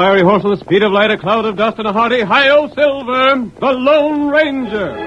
fiery horse with the speed of light, a cloud of dust, and a hearty hi-yo silver, the Lone Ranger.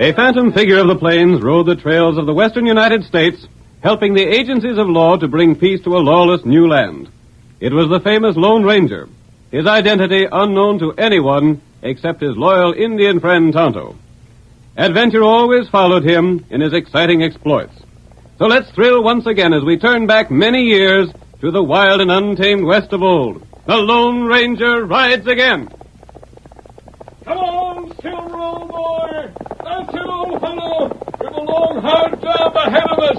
A phantom figure of the plains rode the trails of the western United States, helping the agencies of law to bring peace to a lawless new land. It was the famous Lone Ranger, his identity unknown to anyone except his loyal Indian friend Tonto. Adventure always followed him in his exciting exploits. So let's thrill once again as we turn back many years to the wild and untamed west of old. The Lone Ranger rides again. Come on, Silver, old boy! That's it, old fellow! We've a long, hard job ahead of us!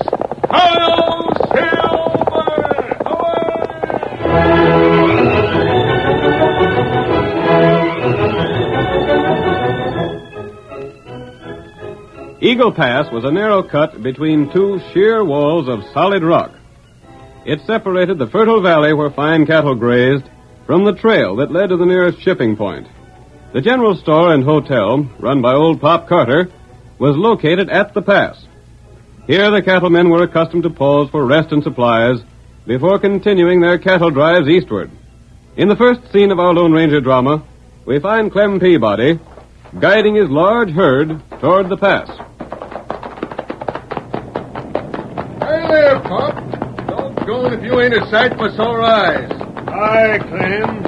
Hi-yo, Silver! Away! Eagle Pass was a narrow cut between two sheer walls of solid rock. It separated the fertile valley where fine cattle grazed from the trail that led to the nearest shipping point. The general store and hotel, run by old Pop Carter, was located at the pass. Here the cattlemen were accustomed to pause for rest and supplies before continuing their cattle drives eastward. In the first scene of our Lone Ranger drama, we find Clem Peabody guiding his large herd toward the pass. Hey there, Pop. Doggone if you ain't a sight for sore eyes. Hi, Clem.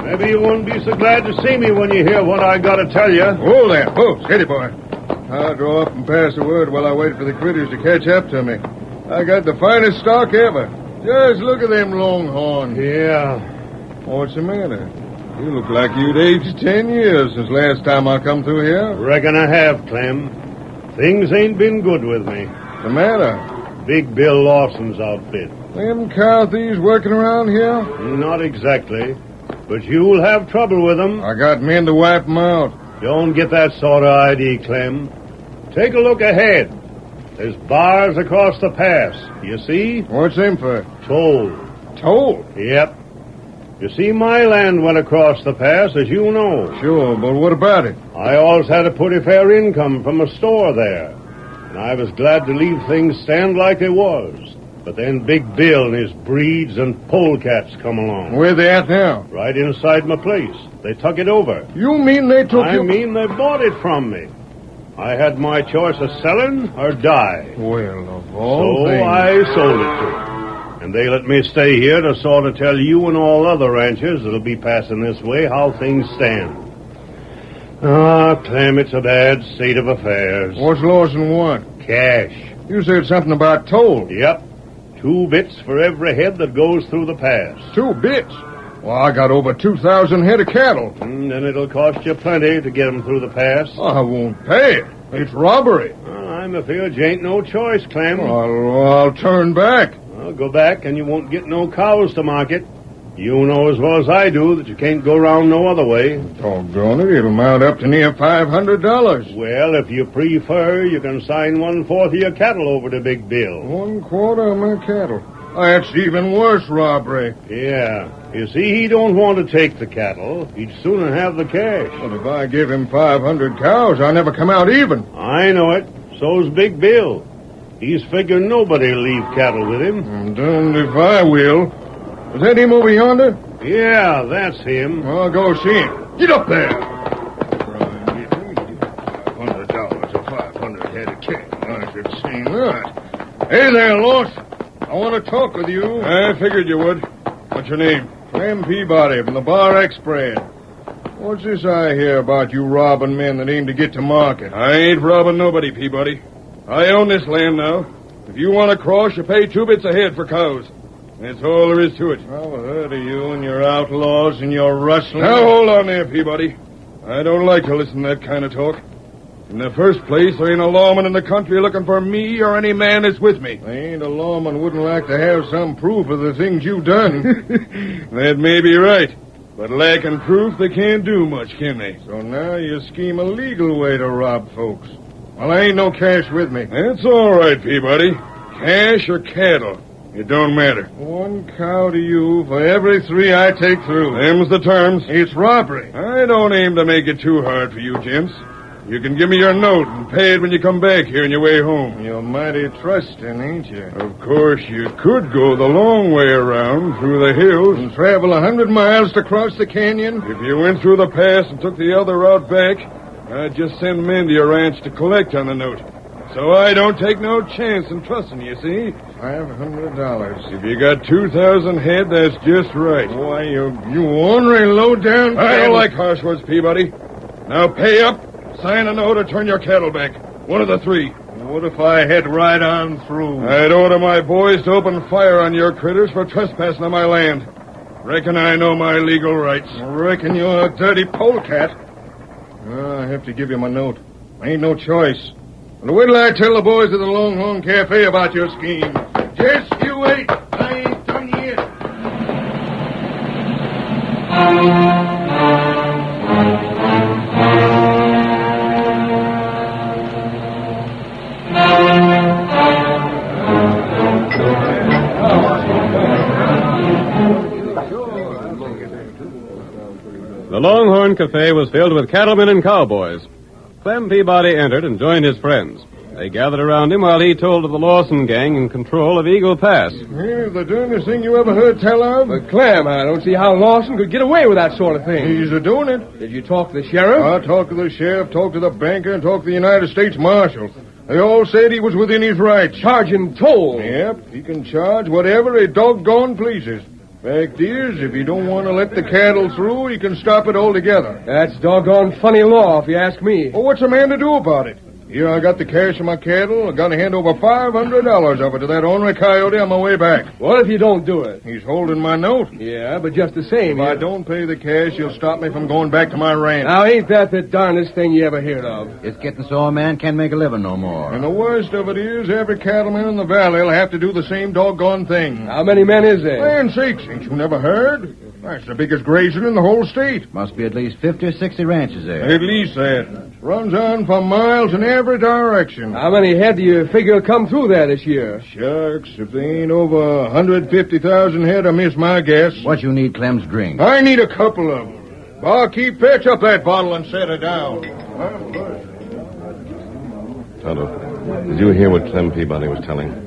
Maybe you won't be so glad to see me when you hear what I got to tell you. Hold there. Whoa, steady, boy. I'll draw up and pass the word while I wait for the critters to catch up to me. I got the finest stock ever. Just look at them longhorns. Yeah. What's the matter? You look like you'd aged 10 years since last time I come through here. Reckon I have, Clem. Things ain't been good with me. What's the matter? Big Bill Lawson's outfit. Them cow thieves working around here? Not exactly. But you'll have trouble with them. I got men to wipe them out. Don't get that sort of idea, Clem. Take a look ahead. There's bars across the pass. You see? What's them for? Toll. Toll? Yep. You see, my land went across the pass, as you know. Sure, but what about it? I always had a pretty fair income from a store there. And I was glad to leave things stand like they was. But then Big Bill and his breeds and polecats come along. Where they at now? Right inside my place. They took it over. You mean they took I mean they bought it from me. I had my choice of selling or die. Well, of all things. I sold it to them. And they let me stay here to sort of tell you and all other ranchers that'll be passing this way how things stand. Ah, Clem, it's a bad state of affairs. What's Lawson want? Cash. You said something about toll. Yep. 2 bits for every head that goes through the pass. 2 bits? Well, I got over 2,000 head of cattle. And then it'll cost you plenty to get them through the pass. I won't pay it. It's robbery. I'm afraid you ain't no choice, Clem. I'll turn back. Well, go back and you won't get no cows to market. You know as well as I do that you can't go round no other way. Doggone it, it'll mount up to near $500. Well, if you prefer, you can sign 1/4 of your cattle over to Big Bill. 1/4 of my cattle. That's even worse robbery. Yeah. You see, he don't want to take the cattle. He'd sooner have the cash. But if I give him 500 cows, I'll never come out even. I know it. So's Big Bill. He's figuring nobody'll leave cattle with him. I'm darned if I will. Is that him over yonder? Yeah, that's him. I'll go see him. Get up there. $500 or 500 head of cattle. I should see that. Hey there, Loss. I want to talk with you. I figured you would. What's your name? Fran Peabody from the Bar Express. What's this I hear about you robbing men that aim to get to market? I ain't robbing nobody, Peabody. I own this land now. If you want to cross, you pay 2 bits a head for cows. That's all there is to it. I've heard of you and your outlaws and your rustling. Now, hold on there, Peabody. I don't like to listen to that kind of talk. In the first place, there ain't a lawman in the country looking for me or any man that's with me. There ain't a lawman wouldn't like to have some proof of the things you've done. That may be right. But lacking proof, they can't do much, can they? So now you scheme a legal way to rob folks. Well, there ain't no cash with me. That's all right, Peabody. Cash or cattle. It don't matter. 1 cow to you for every 3 I take through. Them's the terms. It's robbery. I don't aim to make it too hard for you, gents. You can give me your note and pay it when you come back here on your way home. You're mighty trusting, ain't you? Of course, you could go the long way around through the hills and travel 100 miles to cross the canyon. If you went through the pass and took the other route back, I'd just send men to your ranch to collect on the note. So I don't take no chance in trusting you, see? $500. If you got 2,000 head, that's just right. Why, you ornery low-down... I don't like harsh words, Peabody. Now pay up, sign a note, or turn your cattle back. One of the 3. What if I head right on through? I'd order my boys to open fire on your critters for trespassing on my land. Reckon I know my legal rights. Reckon you're a dirty polecat. I have to give you my note. I ain't no choice. And wait till I tell the boys at the Longhorn Cafe about your scheme. Just you wait. I ain't done yet. The Longhorn Cafe was filled with cattlemen and cowboys. Clem Peabody entered and joined his friends. They gathered around him while he told of the Lawson gang in control of Eagle Pass. He's the darndest thing you ever heard tell of. But, Clem, I don't see how Lawson could get away with that sort of thing. He's a-doing it. Did you talk to the sheriff? I talked to the sheriff, talked to the banker, and talked to the United States Marshal. They all said he was within his rights. Charging toll. Yep, he can charge whatever he doggone pleases. Fact is, if he don't want to let the cattle through, he can stop it altogether. That's doggone funny law, if you ask me. Well, what's a man to do about it? Here, I got the cash of my cattle. I got to hand over $500 of it to that ornery coyote on my way back. What if you don't do it? He's holding my note. Yeah, but just the same. If I don't pay the cash, he'll stop me from going back to my ranch. Now, ain't that the darndest thing you ever heard of? It's getting so a man can't make a living no more. And the worst of it is, every cattleman in the valley will have to do the same doggone thing. How many men is there? Land sakes, ain't you never heard? That's the biggest grazer in the whole state. Must be at least 50 or 60 ranches there. At least that. Runs on for miles in every direction. How many head do you figure will come through there this year? Shucks, if they ain't over 150,000 head, I miss my guess. What you need, Clem's drink. I need a couple of them. Barkeep, fetch up that bottle and set it down. Tonto, did you hear what Clem Peabody was telling?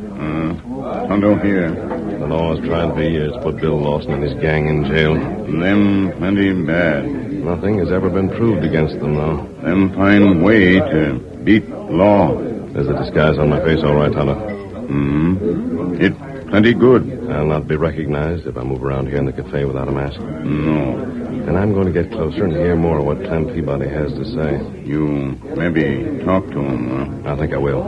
Tonto here. The law has tried for years to put Bill Lawson and his gang in jail. Them plenty bad. Nothing has ever been proved against them, though. Them find way to beat law. There's a disguise on my face, all right, Tonto. It plenty good. I'll not be recognized if I move around here in the cafe without a mask. No. Then I'm going to get closer and hear more of what Clem Peabody has to say. You maybe talk to him, I think I will.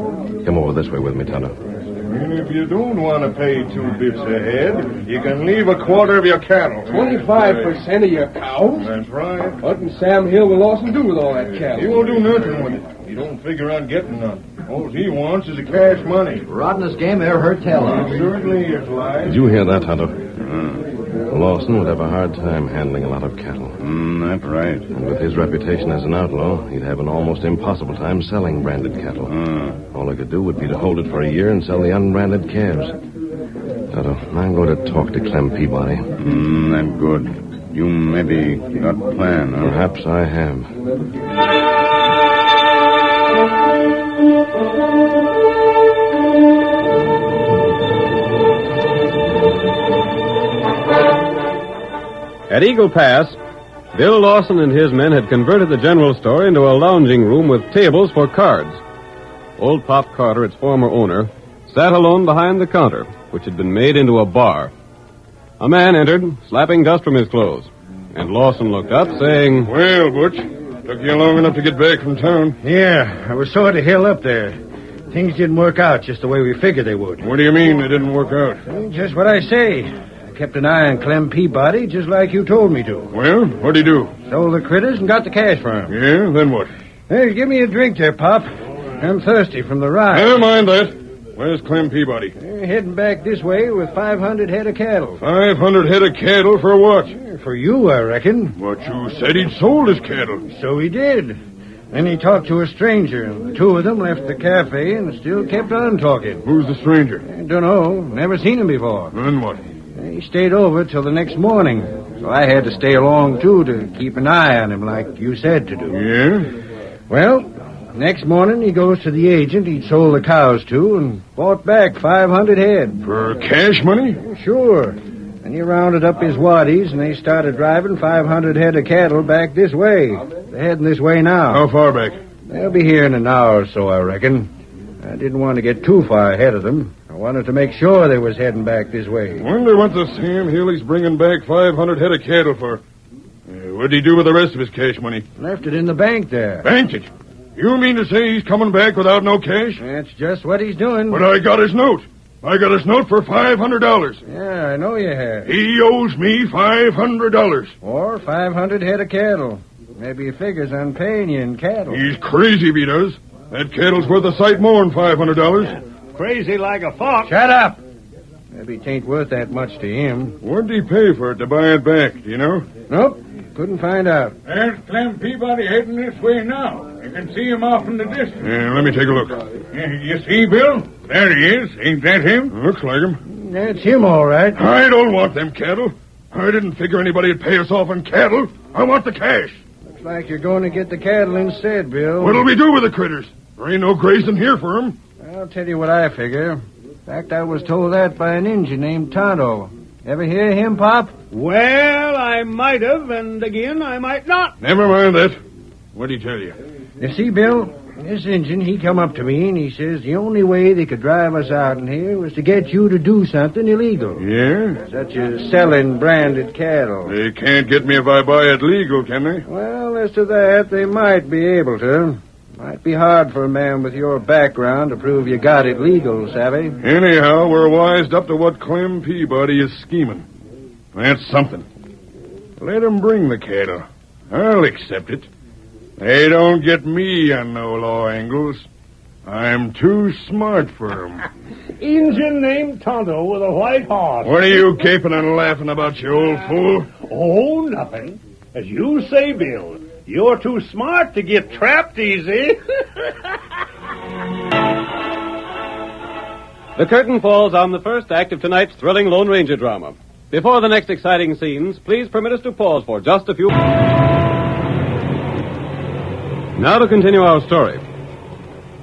Come over this way with me, Tonto. And if you don't want to pay 2 bits a head, you can leave a quarter of your cattle. 25% of your cows? That's right. What in Sam Hill will Lawson do with all that cattle? He won't do nothing with it. He don't figure on getting none. All he wants is the cash money. Rottenest game I ever heard tell of. It certainly is, Lige. Did you hear that, Tonto? The Lawson would have a hard time handling a lot of cattle. That's right. And with his reputation as an outlaw, he'd have an almost impossible time selling branded cattle. All he could do would be to hold it for a year and sell the unbranded calves. Tonto, I'm going to talk to Clem Peabody. That's good. You maybe got plan, huh? Perhaps I have. At Eagle Pass, Bill Lawson and his men had converted the general store into a lounging room with tables for cards. Old Pop Carter, its former owner, sat alone behind the counter, which had been made into a bar. A man entered, slapping dust from his clothes, and Lawson looked up, saying, Well, Butch, took you long enough to get back from town. Yeah, I was sort of hill up there. Things didn't work out just the way we figured they would. What do you mean they didn't work out? Just what I say. I kept an eye on Clem Peabody just like you told me to. Well, what'd he do? Sold the critters and got the cash for him. Yeah, then what? Hey, give me a drink there, Pop. I'm thirsty from the ride. Never mind that. Where's Clem Peabody? They're heading back this way with 500 head of cattle. 500 head of cattle for what? For you, I reckon. What you said he'd sold his cattle. So he did. Then he talked to a stranger, and the two of them left the cafe and still kept on talking. Who's the stranger? I don't know. Never seen him before. Then what? He stayed over till the next morning, so I had to stay along, too, to keep an eye on him like you said to do. Yeah? Well, next morning he goes to the agent he'd sold the cows to and bought back 500 head. For cash money? Sure. And he rounded up his waddies, and they started driving 500 head of cattle back this way. They're heading this way now. How far back? They'll be here in an hour or so, I reckon. I didn't want to get too far ahead of them. I wanted to make sure they was heading back this way. Wonder what the Sam Healy's bringing back 500 head of cattle for. What'd he do with the rest of his cash money? Left it in the bank there. Banked it? You mean to say he's coming back without no cash? That's just what he's doing. But I got his note. I got his note for $500. Yeah, I know you have. He owes me $500. Or 500 head of cattle. Maybe he figures on paying you in cattle. He's crazy if he does. That cattle's worth a sight more than $500. Crazy like a fox. Shut up! Maybe it ain't worth that much to him. What'd he pay for it to buy it back, do you know? Nope. Couldn't find out. There's Clem Peabody heading this way now. You can see him off in the distance. Yeah, let me take a look. You see, Bill? There he is. Ain't that him? Looks like him. That's him, all right. I don't want them cattle. I didn't figure anybody'd pay us off in cattle. I want the cash. Looks like you're going to get the cattle instead, Bill. What'll we do with the critters? There ain't no grazing here for 'em. I'll tell you what I figure. In fact, I was told that by an Injun named Tonto. Ever hear him, Pop? Well, I might have, and again, I might not. Never mind that. What'd he tell you? You see, Bill, this Injun, he come up to me and he says the only way they could drive us out in here was to get you to do something illegal. Yeah? Such as selling branded cattle. They can't get me if I buy it legal, can they? Well, as to that, they might be able to. Might be hard for a man with your background to prove you got it legal, savvy? Anyhow, we're wised up to what Clem Peabody is scheming. That's something. Let 'em bring the cattle. I'll accept it. They don't get me on no law angles. I'm too smart for 'em. Injun named Tonto with a white horse. What are you gaping and laughing about, you old fool? Oh, nothing. As you say, Bill, you're too smart to get trapped easy. The curtain falls on the first act of tonight's thrilling Lone Ranger drama. Before the next exciting scenes, please permit us to pause for just a few... Now to continue our story.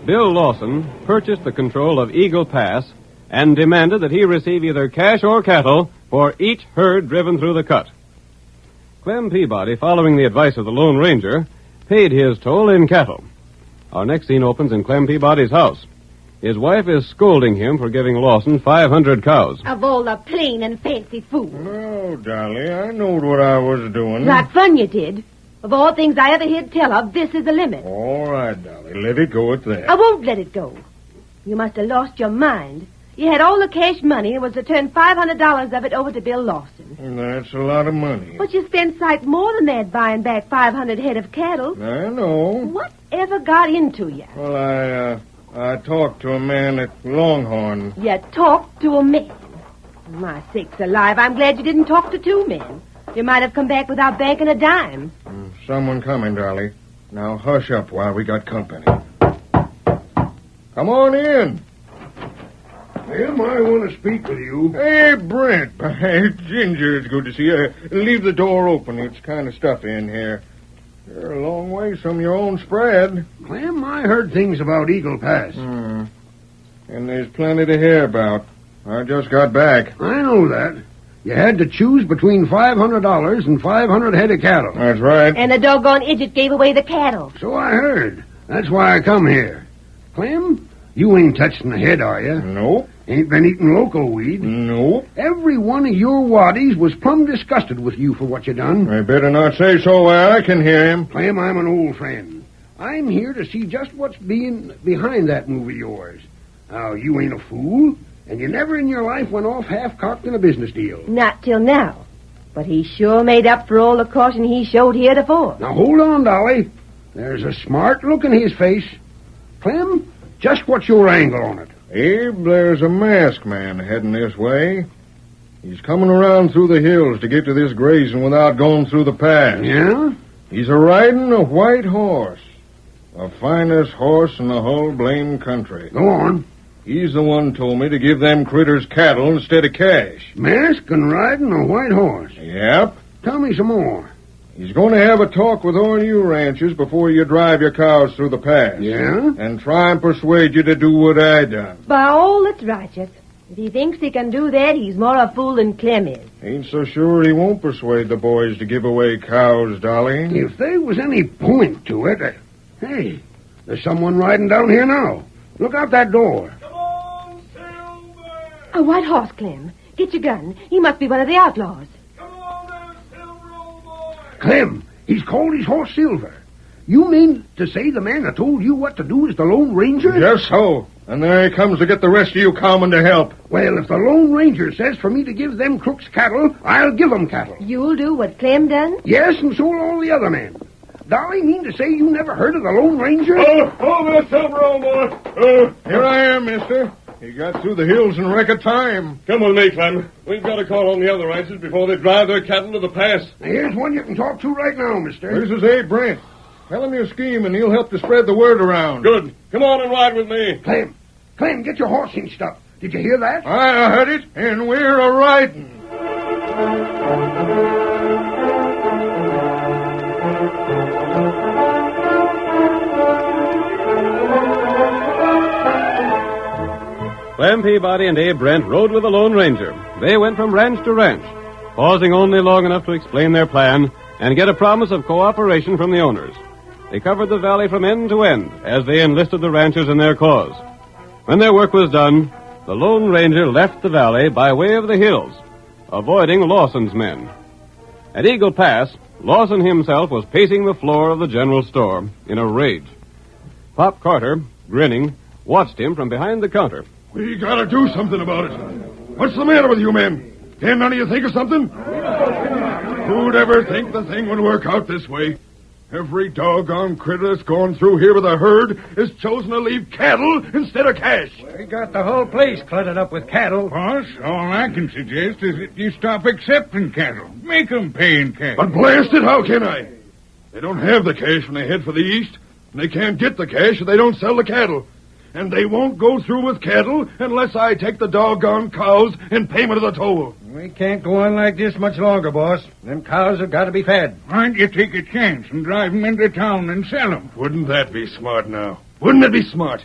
Bill Lawson purchased the control of Eagle Pass and demanded that he receive either cash or cattle for each herd driven through the cut. Clem Peabody, following the advice of the Lone Ranger, paid his toll in cattle. Our next scene opens in Clem Peabody's house. His wife is scolding him for giving Lawson 500 cows. Of all the plain and fancy food. Oh, Dolly, I knowed what I was doing. Like fun you did. Of all things I ever heard tell of, this is the limit. All right, Dolly, let it go at that. I won't let it go. You must have lost your mind. You had all the cash money and was to turn $500 of it over to Bill Lawson. That's a lot of money. But you spent sight more than that buying back 500 head of cattle. I know. Whatever got into you? Well, I talked to a man at Longhorn. You talked to a man. My sakes alive, I'm glad you didn't talk to two men. You might have come back without banking a dime. Someone coming, Dolly. Now hush up while we got company. Come on in. Clem, I want to speak with you. Hey, Brent. Hey, Ginger, it's good to see you. Leave the door open. It's kind of stuffy in here. You're a long way from your own spread. Clem, I heard things about Eagle Pass. And there's plenty to hear about. I just got back. I know that. You had to choose between $500 and 500 head of cattle. That's right. And the doggone idiot gave away the cattle. So I heard. That's why I come here. Clem, you ain't touching the head, are you? Nope. Ain't been eating loco weed? Nope. Every one of your waddies was plumb disgusted with you for what you done. I better not say so where I can hear him. Clem, I'm an old friend. I'm here to see just what's behind that move of yours. Now, you ain't a fool, and you never in your life went off half-cocked in a business deal. Not till now. But he sure made up for all the caution he showed heretofore. Now, hold on, Dolly. There's a smart look in his face. Clem, just what's your angle on it? Abe, there's a masked man heading this way. He's coming around through the hills to get to this grazing without going through the pass. Yeah? He's a-riding a white horse. The finest horse in the whole blame country. Go on. He's the one told me to give them critters cattle instead of cash. Masked and riding a white horse. Yep. Tell me some more. He's going to have a talk with all you ranchers before you drive your cows through the pass. Yeah? And try and persuade you to do what I done. By all that's righteous. If he thinks he can do that, he's more a fool than Clem is. Ain't so sure he won't persuade the boys to give away cows, Dolly. If there was any point to it... Hey, there's someone riding down here now. Look out that door. Come on, Silver! A white horse, Clem. Get your gun. He must be one of the outlaws. Come on there, Silver, old boy! Clem, he's called his horse Silver. You mean to say the man that told you what to do is the Lone Ranger? Yes, so. And there he comes to get the rest of you cowmen to help. Well, if the Lone Ranger says for me to give them crooks cattle, I'll give them cattle. You'll do what Clem done? Yes, and so will all the other men. Dolly, mean to say you never heard of the Lone Ranger? Oh, there, Silver, old boy. Here I am, mister. He got through the hills in record time. Come with me, Clem. We've got to call on the other ranchers before they drive their cattle to the pass. Here's one you can talk to right now, mister. This is Abe Brent. Tell him your scheme, and he'll help to spread the word around. Good. Come on and ride with me. Clem, get your horse cinched up. Did you hear that? I heard it, and we're a-riding. Clem Peabody and Abe Brent rode with the Lone Ranger. They went from ranch to ranch, pausing only long enough to explain their plan and get a promise of cooperation from the owners. They covered the valley from end to end as they enlisted the ranchers in their cause. When their work was done, the Lone Ranger left the valley by way of the hills, avoiding Lawson's men. At Eagle Pass, Lawson himself was pacing the floor of the general store in a rage. Pop Carter, grinning, watched him from behind the counter. We gotta do something about it. What's the matter with you men? Can't none of you think of something? Who'd ever think the thing would work out this way? Every doggone critter that's gone through here with a herd is chosen to leave cattle instead of cash. We got the whole place cluttered up with cattle. Boss, all I can suggest is that you stop accepting cattle. Make 'em pay in cash. But blast it, how can I? They don't have the cash when they head for the east, and they can't get the cash if they don't sell the cattle. And they won't go through with cattle unless I take the doggone cows in payment of the toll. We can't go on like this much longer, boss. Them cows have got to be fed. Why don't you take a chance and drive 'em into town and sell 'em? Wouldn't that be smart now? Wouldn't it be smart?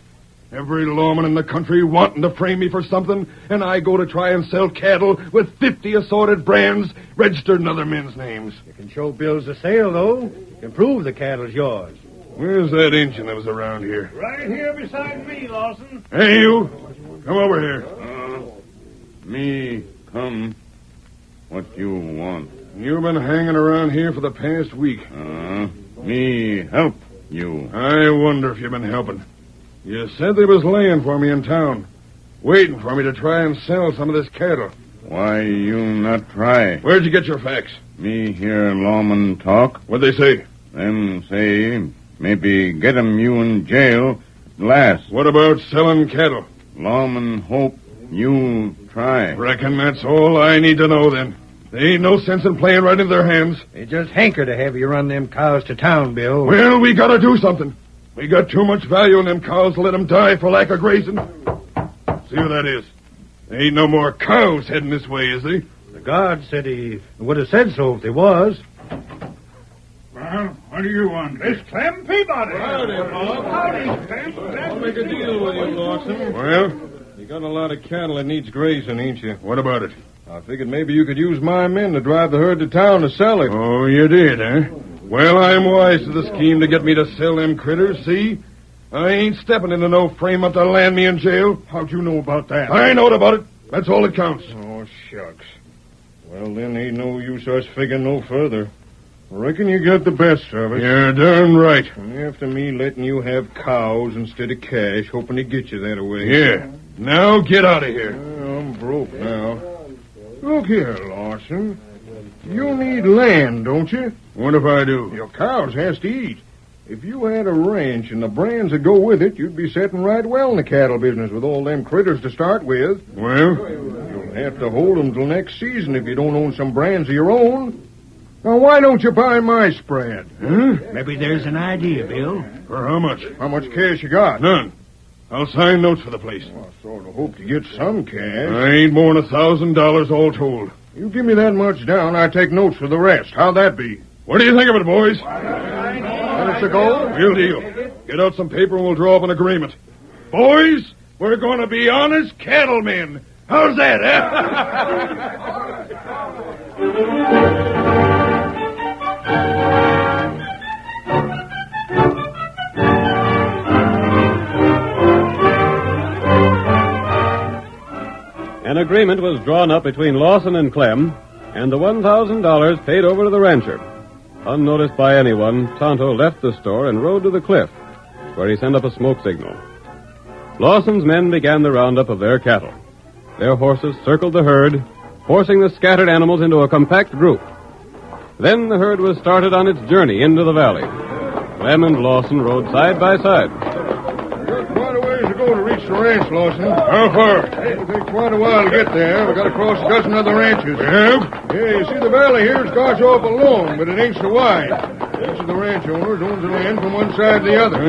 Every lawman in the country wanting to frame me for something, and I go to try and sell cattle with 50 assorted brands registered in other men's names. You can show bills of sale, though. You can prove the cattle's yours. Where's that Injun that was around here? Right here beside me, Lawson. Hey, you. Come over here. Me come. What you want? You've been hanging around here for the past week. Me help you. I wonder if you've been helping. You said they was laying for me in town, waiting for me to try and sell some of this cattle. Why you not try? Where'd you get your facts? Me hear lawman talk. What'd they say? Them say maybe get 'em you in jail last. What about selling cattle? Lawman hope You try. Reckon that's all I need to know, then. There ain't no sense in playing right into their hands. They just hanker to have you run them cows to town, Bill. Well, we gotta do something. We got too much value in them cows to let them die for lack of grazing. See what that is? There ain't no more cows heading this way, is there? The guard said he would have said so if there was. Well, what do you want? It's Clem Peabody. Howdy, Bob. Howdy, Clem. I'll make a deal with you, Lawson. Well, you got a lot of cattle that needs grazing, ain't you? What about it? I figured maybe you could use my men to drive the herd to town to sell it. Oh, you did, eh? Well, I'm wise to the scheme to get me to sell them critters, see? I ain't stepping into no frame up to land me in jail. How'd you know about that? I knowed about it. That's all that counts. Oh, shucks. Well, then ain't no use us figuring no further. Reckon you got the best of it. You're darn right. And after me letting you have cows instead of cash, hoping to get you that away. Yeah. Now get out of here. Well, I'm broke now. Look here, Lawson. You need land, don't you? What if I do? Your cows has to eat. If you had a ranch and the brands that go with it, you'd be setting right well in the cattle business with all them critters to start with. Well, you'll have to hold them till next season if you don't own some brands of your own. Now, why don't you buy my spread? Huh? Maybe there's an idea, Bill. For how much? How much cash you got? None. I'll sign notes for the place. Well, I sort of hope to get some cash. I ain't more than $1,000 all told. You give me that much down, I take notes for the rest. How'd that be? What do you think of it, boys? Minutes to go? Real deal. Get out some paper and we'll draw up an agreement. Boys, we're going to be honest cattlemen. How's that, eh? An agreement was drawn up between Lawson and Clem, and the $1,000 paid over to the rancher. Unnoticed by anyone, Tonto left the store and rode to the cliff, where he sent up a smoke signal. Lawson's men began the roundup of their cattle. Their horses circled the herd, forcing the scattered animals into a compact group. Then the herd was started on its journey into the valley. Clem and Lawson rode side by side. Quite a ways to go to reach the ranch, Lawson. How far? It'll take quite a while to get there. We've got to cross a dozen other ranches. Yeah, you see the valley here starts off alone, but it ain't so wide. Each of the ranch owners owns the land from one side to the other.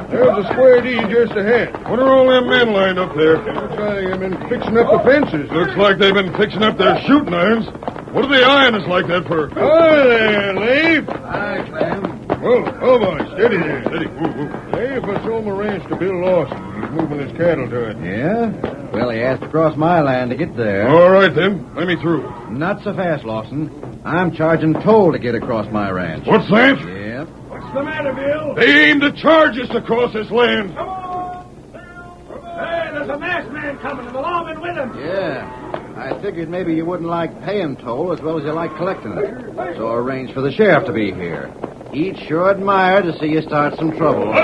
There's a square D just ahead. What are all them men lined up there? Looks like they've been fixing up the fences. Looks like they've been fixing up their shooting irons. What are they eyeing us like that for? Hi there, Leif. Hi, Clem. Whoa, boy, steady there. Steady. Leif, I sold my ranch to Bill Lawson. He's moving his cattle to it. Yeah? Well, he has to cross my land to get there. All right, then. Let me through. Not so fast, Lawson. I'm charging toll to get across my ranch. What's that? Yep. What's the matter, Bill? They aim to charge us to cross this land. Come on! Hey, there's a masked man coming, and the lawman with him. Yeah. I figured maybe you wouldn't like paying toll as well as you like collecting it. So arranged for the sheriff to be here. He'd sure admire to see you start some trouble.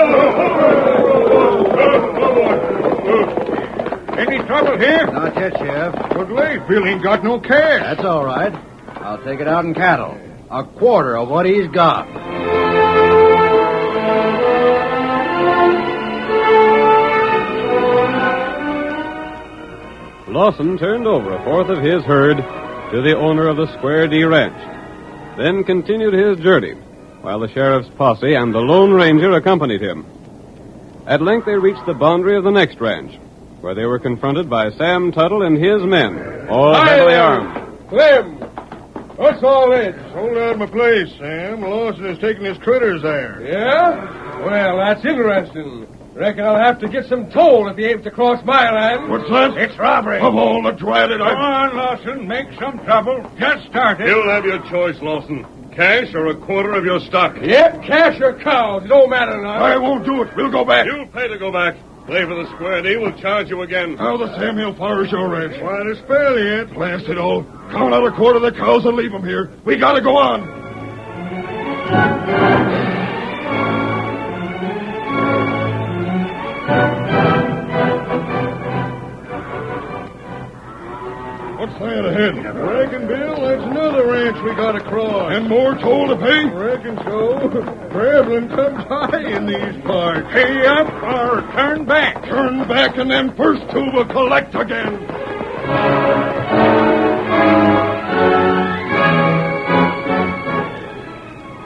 Any trouble here? Not yet, Sheriff. But Leif, Bill ain't got no cash. That's all right. I'll take it out in cattle. A quarter of what he's got. Lawson turned over a fourth of his herd to the owner of the Square D Ranch, then continued his journey, while the sheriff's posse and the Lone Ranger accompanied him. At length they reached the boundary of the next ranch, where they were confronted by Sam Tuttle and his men, all heavily armed. Clem, what's all this? Sold out my place, Sam. Lawson is taking his critters there. Yeah? Well, that's interesting. Reckon I'll have to get some toll if he aims to cross my land. What's that? It's robbery. Of all the dratted... Come on, Lawson. Make some trouble. Just started. You'll have your choice, Lawson. Cash or a quarter of your stock. Yep, cash or cows. It don't matter now. I won't do it. We'll go back. You'll pay to go back. Play for the square D. We'll charge you again. How the Sam he'll flourish your ranch? Why, there's fairly yet. Blast it all. Count out a quarter of the cows and leave them here. We gotta go on. What's that ahead? Reckon, Bill, that's another ranch we gotta cross. And more toll to pay? Reckon so. Traveling comes high in these parts. Pay up or turn back. Turn back and then first two will collect again.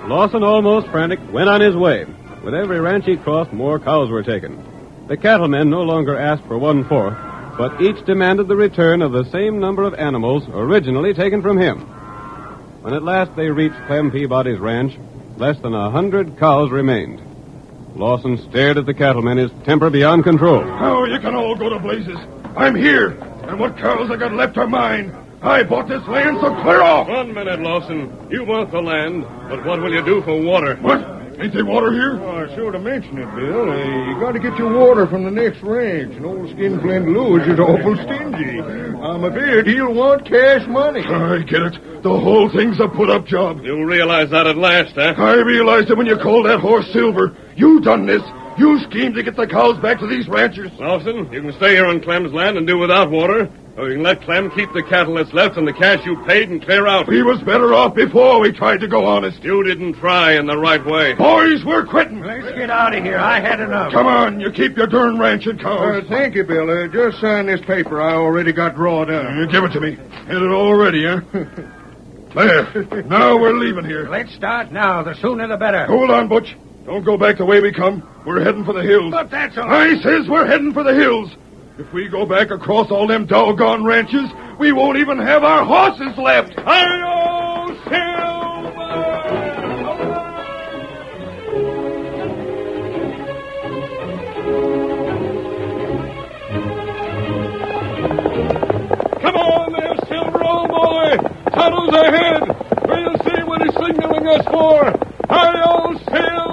Lawson, almost frantic, went on his way. With every ranch he crossed, more cows were taken. The cattlemen no longer asked for 1/4, but each demanded the return of the same number of animals originally taken from him. When at last they reached Clem Peabody's ranch, less than 100 cows remained. Lawson stared at the cattlemen, his temper beyond control. Oh, you can all go to blazes. I'm here, and what cows I got left are mine. I bought this land, so clear off. 1 minute, Lawson. You bought the land, but what will you do for water? What? Ain't there water here? Oh, I sort of mentioned it, Bill. You got to get your water from the next ranch. And old Skinflint Lewis is awful stingy. I'm afraid he'll want cash money. I get it. The whole thing's a put-up job. You'll realize that at last, huh? I realized it when you called that horse Silver. You done this. You schemed to get the cows back to these ranchers. Lawson, you can stay here on Clem's land and do without water, or you can let Clem keep the cattle that's left and the cash you paid and clear out. We was better off before we tried to go honest. You didn't try in the right way. Boys, we're quitting. Let's get out of here. I had enough. Come on, you keep your darn ranch and cows. Thank you, Bill. Just sign this paper I already got drawn up. Give it to me. Had it all ready, huh? There. Now we're leaving here. Let's start now. The sooner the better. Hold on, Butch. Don't go back the way we come. We're heading for the hills. But that's all. I says we're heading for the hills. If we go back across all them doggone ranches, we won't even have our horses left. Hi-yo, Silver! Come on there, Silver, old boy. Tunnel's ahead. We'll see what he's signaling us for. Hi-yo, Silver!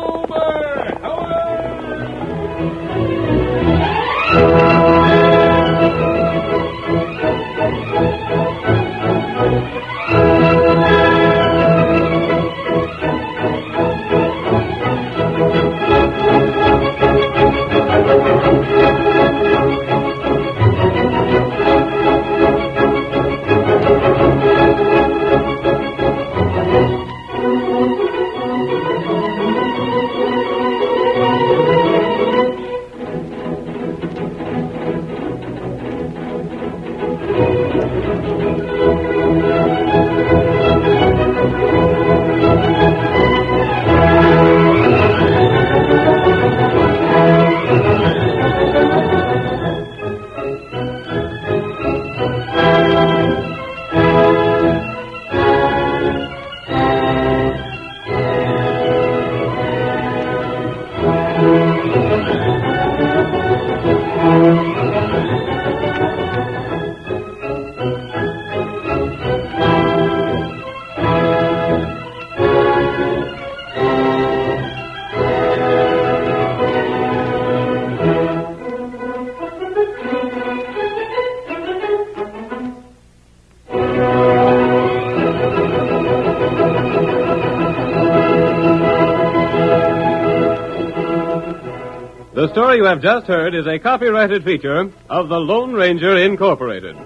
The story you have just heard is a copyrighted feature of the Lone Ranger Incorporated.